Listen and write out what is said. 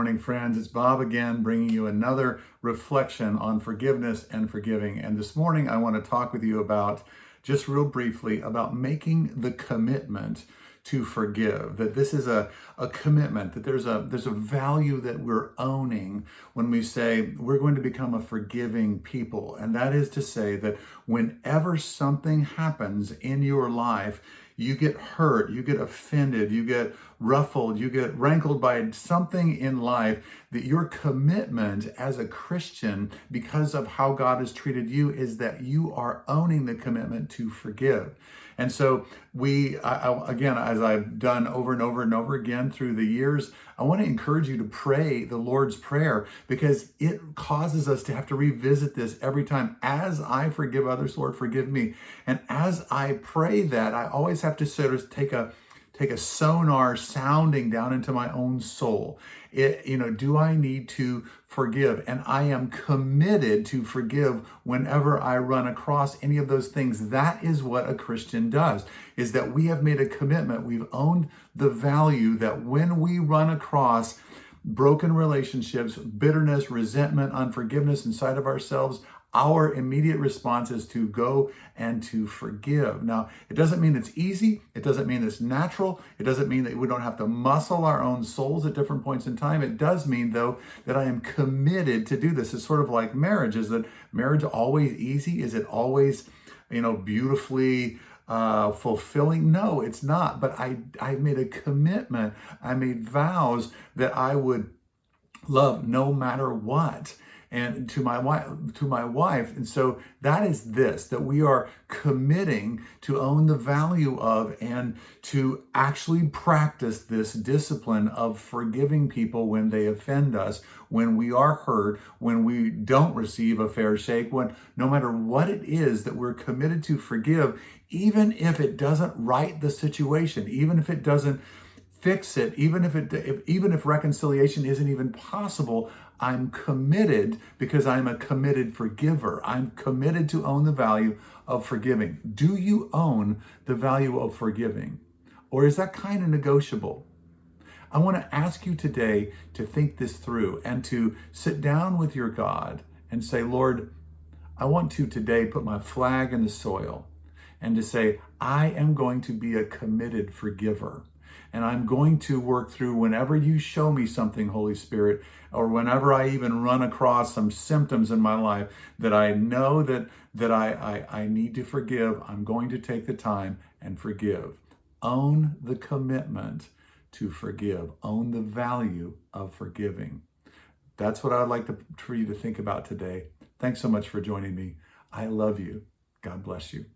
morning, friends. It's Bob again, bringing you another reflection on forgiveness and forgiving. And this morning, I want to talk with you about, just real briefly, about making the commitment to forgive. That this is a commitment, that there's a value that we're owning when we say we're going to become a forgiving people. And that is to say that whenever something happens in your life, you get hurt, you get offended, you get ruffled, you get rankled by something in life, that your commitment as a Christian, because of how God has treated you, is that you are owning the commitment to forgive. And so again, as I've done over and over and over again through the years, I want to encourage you to pray the Lord's Prayer, because it causes us to have to revisit this every time. As I forgive others, Lord, forgive me. And as I pray that, I always have to sort of take a sonar sounding down into my own soul. Do I need to forgive? And I am committed to forgive whenever I run across any of those things. That is what a Christian does, is that we have made a commitment. We've owned the value that when we run across broken relationships, bitterness, resentment, unforgiveness inside of ourselves, our immediate response is to go and to forgive. Now, it doesn't mean it's easy. It doesn't mean it's natural. It doesn't mean that we don't have to muscle our own souls at different points in time. It does mean, though, that I am committed to do this. It's sort of like marriage. Is that marriage always easy? Is it always, beautifully fulfilling? No, it's not. But I made a commitment. I made vows that I would love no matter what, and to my wife. And so that is this, that we are committing to own the value of and to actually practice this discipline of forgiving people when they offend us, when we are hurt, when we don't receive a fair shake, when no matter what it is, that we're committed to forgive, even if it doesn't right the situation, even if it doesn't fix it, even if reconciliation isn't even possible. I'm committed, because I'm a committed forgiver. I'm committed to own the value of forgiving. Do you own the value of forgiving? Or is that kind of negotiable? I want to ask you today to think this through and to sit down with your God and say, Lord, I want to today put my flag in the soil and to say, I am going to be a committed forgiver. And I'm going to work through, whenever you show me something, Holy Spirit, or whenever I even run across some symptoms in my life that I know that I need to forgive, I'm going to take the time and forgive. Own the commitment to forgive. Own the value of forgiving. That's what I'd like for you to think about today. Thanks so much for joining me. I love you. God bless you.